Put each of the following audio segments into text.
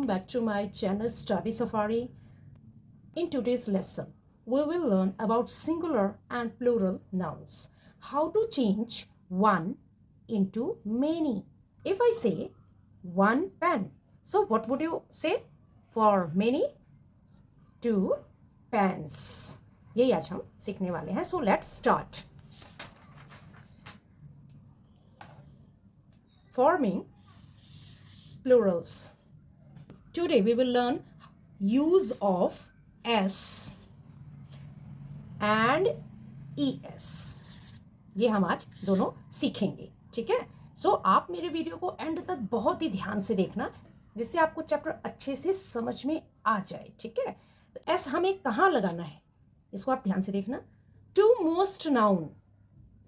back to my channel Study Safari. In today's lesson, we will learn about singular and plural nouns. How to change one into many. If I say one pen, so what would you say for many? Two pens. यही आज हम सीखने वाले हैं. So let's start. Forming plurals. Today we will learn use of s and es. ये हम आज दोनों सीखेंगे. ठीक है. सो आप मेरे वीडियो को एंड तक बहुत ही ध्यान से देखना, जिससे आपको चैप्टर अच्छे से समझ में आ जाए. ठीक है. तो एस हमें कहाँ लगाना है, इसको आप ध्यान से देखना. टू मोस्ट नाउन,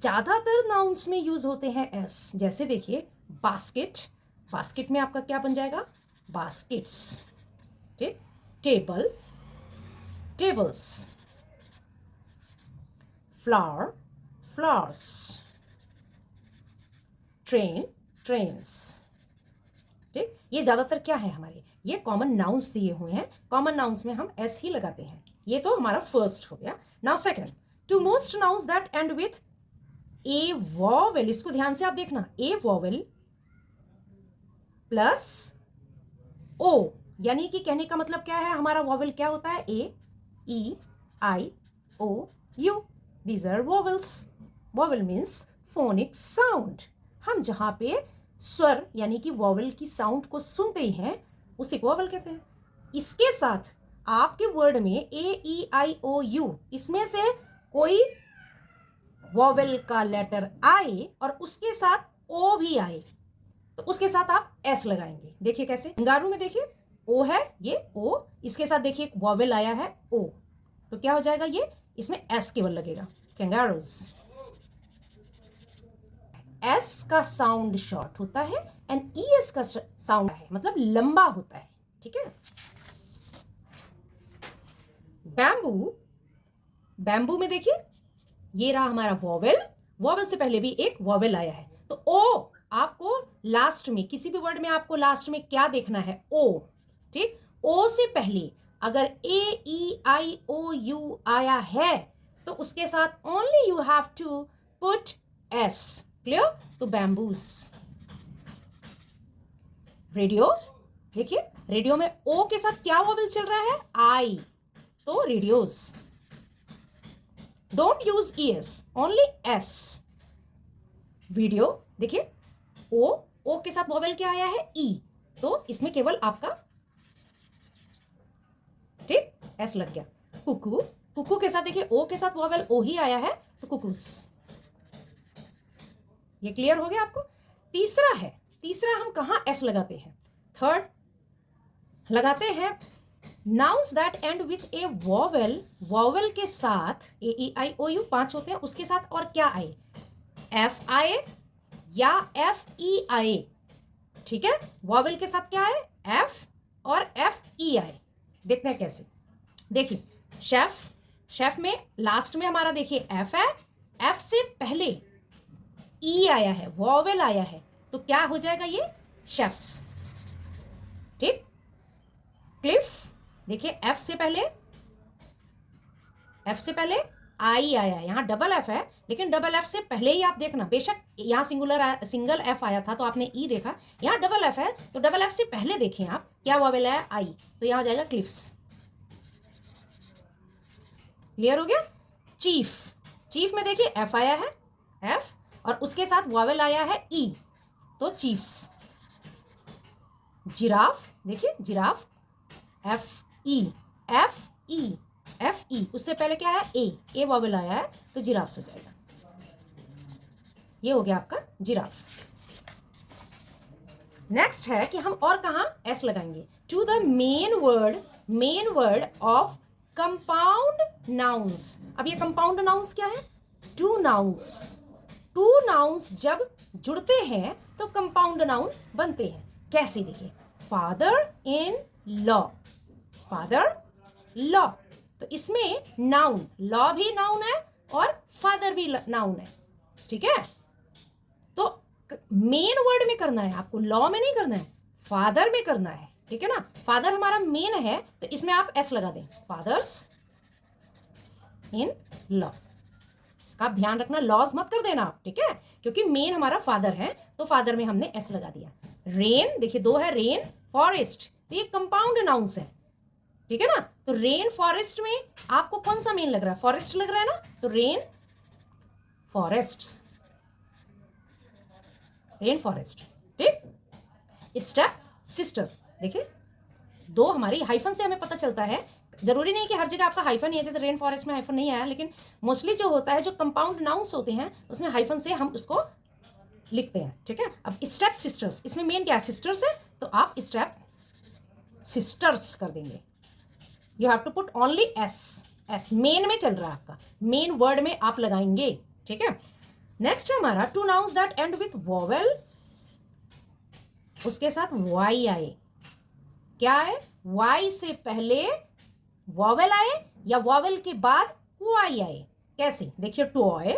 ज़्यादातर नाउन्स में यूज होते हैं एस. जैसे देखिए बास्केट, बास्केट में आपका क्या बन जाएगा? बास्केट्स. ठीक. Table, tables. Flower, flowers. Train, trains. ठीक. ये ज़्यादातर क्या है हमारे, ये कॉमन नाउन्स दिए हुए हैं. कॉमन नाउन्स में हम एस ही लगाते हैं. ये तो हमारा फर्स्ट हो गया. Now second, to most nouns that end with a vowel. इसको ध्यान से आप देखना. ए वॉवेल प्लस ओ, यानी कि कहने का मतलब क्या है, हमारा वॉवेल क्या होता है? A, E, I, O, U. These are vowels. Vowel means phonic sound. हम जहां पे स्वर यानी कि वॉवेल की साउंड को सुनते ही हैं, उसी को वॉवेल कहते हैं. इसके साथ आपके वर्ड में ए, ई, आई, ओ, यू, इसमें से कोई वॉवेल का लेटर आए और उसके साथ ओ भी आए, तो उसके साथ आप एस लगाएंगे. देखिए कैसे. कंगारू में देखिए ओ है, ये ओ, इसके साथ देखिए एक वॉवेल आया है ओ, तो क्या हो जाएगा? ये इसमें एस केवल लगेगा. कैंगारूज. एस का साउंड शॉर्ट होता है एंड ई एस का साउंड है, मतलब लंबा होता है. ठीक है. बैम्बू, बैम्बू में देखिए ये रहा हमारा वॉवेल. वॉवेल से पहले भी एक वॉवेल आया है, तो ओ आपको लास्ट में, किसी भी वर्ड में आपको लास्ट में क्या देखना है? ओ. ठीक. ओ से पहले अगर ए, ई, आई, ओ, यू आया है, तो उसके साथ only you have to put S. Clear. तो बैम्बूज. रेडियो, देखिए रेडियो में ओ के साथ क्या वॉवेल चल रहा है? आई, तो radios. Don't use E S, only S. Video, देखिए ओ के साथ वॉवेल क्या आया है? ई, तो इसमें केवल आपका ठीक एस लग गया. कुकू, कुकू के साथ देखिए ओ के साथ वॉवेल ओ ही आया है, तो कुकूस. ये क्लियर हो गया आपको. तीसरा है, तीसरा हम कहां एस लगाते हैं? थर्ड लगाते हैं nouns that end with a vowel. Vowel के साथ ए, ई, आई, ओ, यू 5 होते हैं, उसके साथ और क्या आए? एफ आए या एफ ई आए. ठीक है. वॉवेल के साथ क्या आए? एफ और एफ ई आए. देखते हैं कैसे. देखिए शेफ, शेफ में लास्ट में हमारा देखिए एफ है, एफ से पहले ई आया है, वॉवेल आया है, तो क्या हो जाएगा? ये शेफ्स. ठीक. क्लिफ, देखिए एफ से पहले, एफ से पहले आई आया है. यहां डबल एफ है, लेकिन डबल एफ से पहले ही आप देखना, बेशक यहां सिंगल एफ आया था तो आपने ई देखा, यहां डबल एफ है, तो डबल एफ से पहले देखें आप क्या वॉवेल है? आई, तो यहां हो जाएगा क्लिफ्स. क्लियर हो गया. चीफ, चीफ में देखिए एफ आया है, एफ, और उसके साथ वॉवेल आया है ई, तो चीफ्स. जिराफ, देखिए giraffe, F E, F E, F E, उससे पहले क्या है? ए वॉवेल आया है, तो जिराफ हो जाएगा. ये हो गया आपका जिराफ. नेक्स्ट है कि हम और कहां एस लगाएंगे? To the main word, main word of compound nouns. अब ये कंपाउंड नाउन्स क्या है? Two nouns. टू नाउन्स जब जुड़ते हैं तो कंपाउंड नाउन बनते हैं. कैसे? देखिए father in law, father law, तो इसमें नाउन, लॉ भी नाउन है और फादर भी नाउन है. ठीक है. तो मेन वर्ड में करना है आपको, लॉ में नहीं करना है, फादर में करना है. ठीक है ना। फादर हमारा मेन है तो इसमें आप एस लगा दें, फादर्स इन लॉ। इसका आप ध्यान रखना, लॉज मत कर देना आप, ठीक है, क्योंकि मेन हमारा फादर है तो फादर में हमने एस लगा दिया। रेन, देखिए दो है, रेन फॉरेस्ट, तो ये कंपाउंड नाउंस है, ठीक है ना। तो रेन फॉरेस्ट में आपको कौन सा मेन लग रहा है, फॉरेस्ट लग रहा है ना, तो रेन फॉरेस्ट, रेन फॉरेस्ट, ठीक। स्टेप सिस्टर, देखिए दो हमारी हाइफन से हमें पता चलता है, जरूरी नहीं कि हर जगह आपका हाइफन ही है, जैसे रेन फॉरेस्ट में हाइफन नहीं आया, लेकिन मोस्टली जो होता है, जो कंपाउंड नाउंस होते हैं उसमें हाइफन से हम उसको लिखते हैं, ठीक है। अब स्टेप सिस्टर्स, इसमें मेन क्या है, सिस्टर्स है, तो आप स्टेप सिस्टर्स कर देंगे। You have to put only S, S main में चल रहा है आपका, मेन वर्ड में आप लगाएंगे, ठीक है। नेक्स्ट है हमारा two nouns that end with vowel, उसके साथ वाई आए। क्या है, वाई से पहले वॉवेल आए या वॉवेल के बाद वाई आए। कैसे, देखिए टॉय,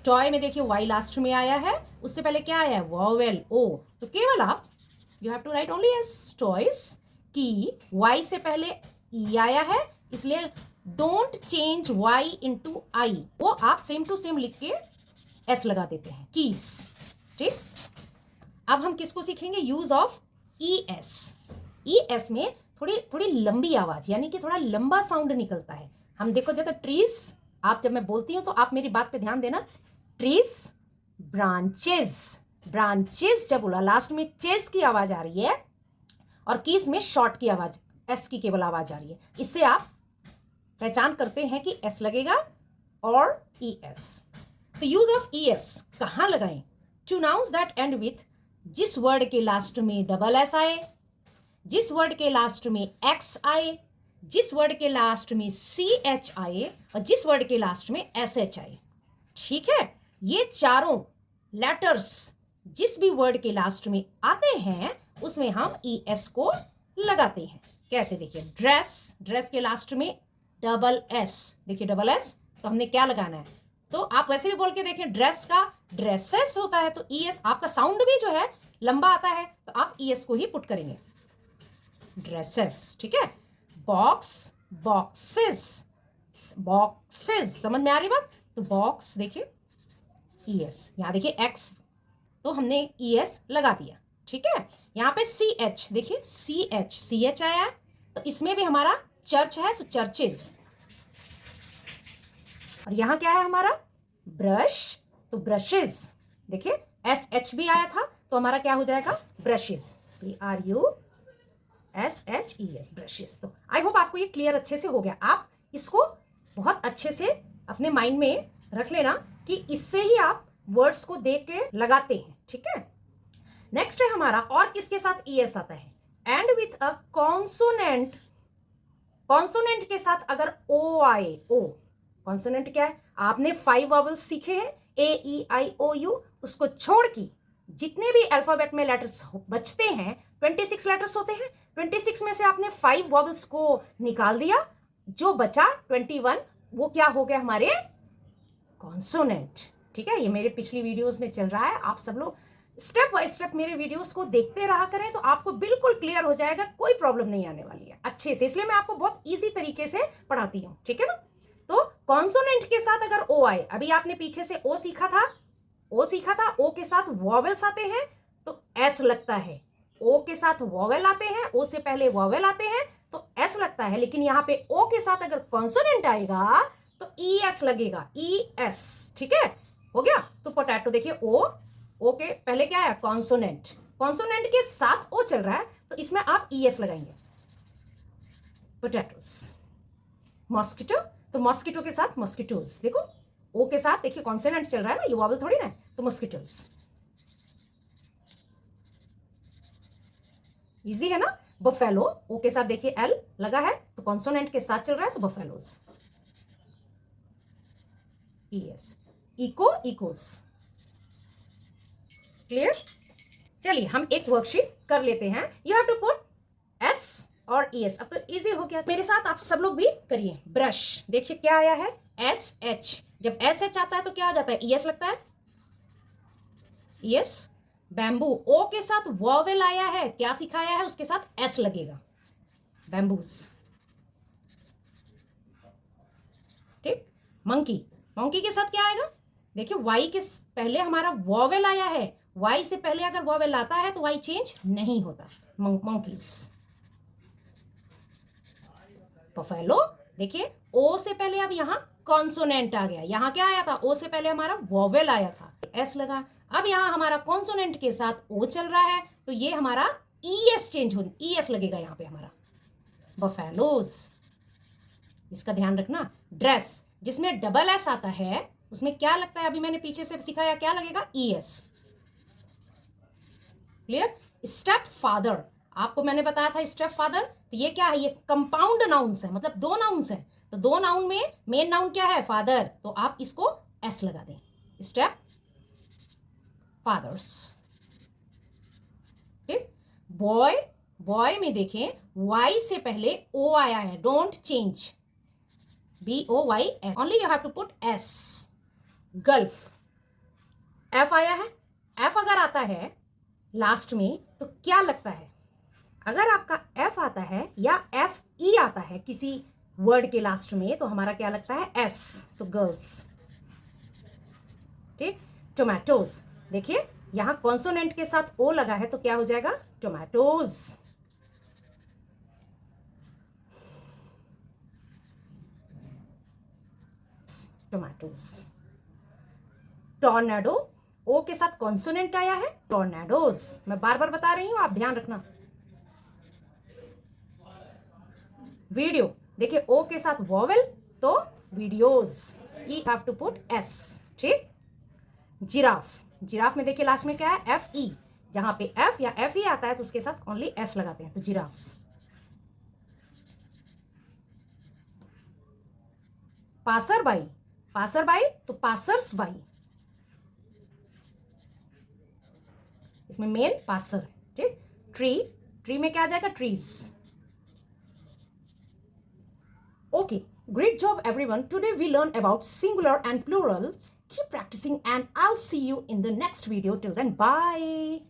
टॉय में देखिए वाई लास्ट में आया है, उससे पहले क्या आया है, वॉवेल ओ, तो केवल आप you have to write only S. Toys की वाई से पहले ई आया है, इसलिए don't change Y into I, वो आप सेम टू सेम लिख के एस लगा देते हैं, कीस, ठीक। अब हम किसको सीखेंगे, use of E S. E S में थोड़ी थोड़ी लंबी आवाज, यानी कि थोड़ा लंबा साउंड निकलता है। हम देखो जैसे ट्रीज, आप जब मैं बोलती हूं तो आप मेरी बात पे ध्यान देना, ट्रीज, ब्रांचेस, ब्रांचेस जब बोला लास्ट में चेस की आवाज आ रही है, और कीस में शॉर्ट की आवाज, एस की केवल आवाज आ रही है, इससे आप पहचान करते हैं कि एस लगेगा और ई एस। तो यूज ऑफ ई एस कहां लगाएं, two nouns that end with, जिस वर्ड के लास्ट में डबल एस आए, जिस वर्ड के लास्ट में एक्स आए, जिस वर्ड के लास्ट में सी एच आए, और जिस वर्ड के लास्ट में एस एच आए, ठीक है। ये चारों लेटर्स जिस भी वर्ड के लास्ट में आते हैं उसमें हम ई एस को लगाते हैं। कैसे, देखिए ड्रेस, ड्रेस के लास्ट में डबल एस, देखिए डबल एस, तो हमने क्या लगाना है, तो आप वैसे भी बोल के देखें, ड्रेस का ड्रेसेस होता है, तो ई एस आपका साउंड भी जो है लंबा आता है, तो आप ई एस को ही पुट करेंगे, ड्रेसेस, ठीक है। बॉक्स, बॉक्सेस, बॉक्सेस, समझ में आ रही बात, तो बॉक्स देखिए ई एस, यहां देखिए एक्स, तो हमने ई एस लगा दिया, ठीक है। यहां पे सी एच, देखिए सी एच आया है, तो इसमें भी हमारा चर्च है, तो चर्चेस। और यहां क्या है हमारा, ब्रश, तो ब्रशेस, देखिए एस एच भी आया था, तो हमारा क्या हो जाएगा, ब्रशेस, BRUSHES, ब्रशेस। तो आई होप आपको ये क्लियर अच्छे से हो गया। आप इसको बहुत अच्छे से अपने माइंड में रख लेना कि इससे ही आप वर्ड्स को देख के लगाते हैं, ठीक है। नेक्स्ट है हमारा, और किसके साथ ई एस आता है, and with a consonant, consonant के साथ अगर ओ आए, ओ कॉन्सोनेंट क्या है, आपने 5 वॉवल्स सीखे हैं, AEIOU, उसको छोड़ के जितने भी अल्फाबेट में लेटर्स बचते हैं, 26 लेटर्स होते हैं, 26 में से आपने 5 वॉवल्स को निकाल दिया, जो बचा 21, वो क्या हो गया, हमारे कॉन्सोनेंट, ठीक है। ये मेरे पिछली वीडियोस में चल रहा है, आप सब लोग स्टेप बाय स्टेप मेरे वीडियोस को देखते रहा करें, तो आपको बिल्कुल क्लियर हो जाएगा, कोई प्रॉब्लम नहीं आने वाली है अच्छे से, इसलिए मैं आपको बहुत इजी तरीके से पढ़ाती हूँ, ठीक है ना। तो कॉन्सोनेंट के साथ अगर ओ आए, अभी आपने पीछे से ओ सीखा था, ओ सीखा था, ओ के साथ वॉवेल्स आते हैं तो एस लगता है, ओ के साथ वॉवेल आते हैं, ओ से पहले वॉवेल आते हैं तो एस लगता है, लेकिन यहां पे ओ के साथ अगर कॉन्सोनेंट आएगा तो ई एस लगेगा, ई एस, ठीक है, हो गया। तो पोटैटो देखिए ओ के पहले क्या है, कॉन्सोनेंट, कॉन्सोनेंट के साथ ओ चल रहा है, तो इसमें आप ई एस लगाएंगे, पोटैटोस। मॉस्किटो, तो मॉस्किटो के साथ मॉस्किटोज, देखो ओ के साथ देखिए कॉन्सोनेंट चल रहा है ना, ये वॉवल थोड़ी ना है, तो मॉस्किटोज, इजी है ना। बफेलो, ओ के साथ देखिए एल लगा है, तो कॉन्सोनेंट के साथ चल रहा है, तो buffaloes, ES. Echo, echoes, clear. चलिए हम एक वर्कशीट कर लेते हैं, you have to put S और ई एस। अब तो इजी हो गया, मेरे साथ आप सब लोग भी करिए। ब्रश, देखिए क्या आया है, एस एच, जब एस एच आता है तो क्या आ जाता है, ई एस लगता है, ई एस। बैम्बू, ओ के साथ वॉवेल आया है, क्या सिखाया है, उसके साथ एस लगेगा, बैम्बूस। ठीक। मंकी, मंकी के साथ क्या आएगा, देखिए वाई के पहले हमारा वॉवेल आया है, वाई से पहले अगर वॉवेल आता है तो वाई चेंज नहीं होता, मंकीज। बफेलो, देखिए ओ से पहले अब यहाँ कॉन्सोनेंट आ गया, यहाँ क्या आया था, ओ से पहले हमारा वॉवेल आया था, एस लगा। अब यहाँ हमारा कॉन्सोनेंट के साथ ओ चल रहा है तो ये हमारा ईएस चेंज हो, ईएस लगेगा यहाँ पे हमारा, बफेलोज। इसका ध्यान रखना। ड्रेस, जिसमें डबल एस आता है उसमें क्या लगता है, अभी मैंने पीछे से सिखाया, क्या लगेगा, ईएस। क्लियर। स्टेप फादर, आपको मैंने बताया था स्टेप फादर, तो ये क्या है, ये कंपाउंड नाउन्स है, मतलब दो नाउन्स है, तो दो नाउन में मेन नाउन क्या है, फादर, तो आप इसको एस लगा दें, स्टेप फादर्स। ठीक। बॉय, बॉय में देखें वाई से पहले ओ आया है, don't change, BOYS, only you have to put S. Gulf, F आया है, एफ अगर आता है लास्ट में तो क्या लगता है, अगर आपका एफ आता है या FE आता है किसी वर्ड के लास्ट में तो हमारा क्या लगता है, एस, तो गर्ल्स। ठीक। टोमेटोज, देखिए यहां कॉन्सोनेंट के साथ ओ लगा है तो क्या हो जाएगा, टोमेटोज। टोमेटोज। टॉर्नेडो, ओ के साथ कॉन्सोनेंट आया है, टॉर्नेडोज। मैं बार बार बता रही हूं, आप ध्यान रखना। वीडियो, देखिए ओ के साथ वॉवेल तो videos, you have to put S. ठीक। जिराफ, जिराफ में देखिए लास्ट में क्या है, FE, जहां पे एफ या FE आता है तो उसके साथ ओनली एस लगाते हैं, तो giraffes. Passer by, passer by तो पासर्स बाई, इसमें मेन पासर। ठीक। ट्री, ट्री में क्या आ जाएगा, trees. Okay, great job everyone. Today we learned about singular and plurals. Keep practicing and I'll see you in the next video. Till then, bye.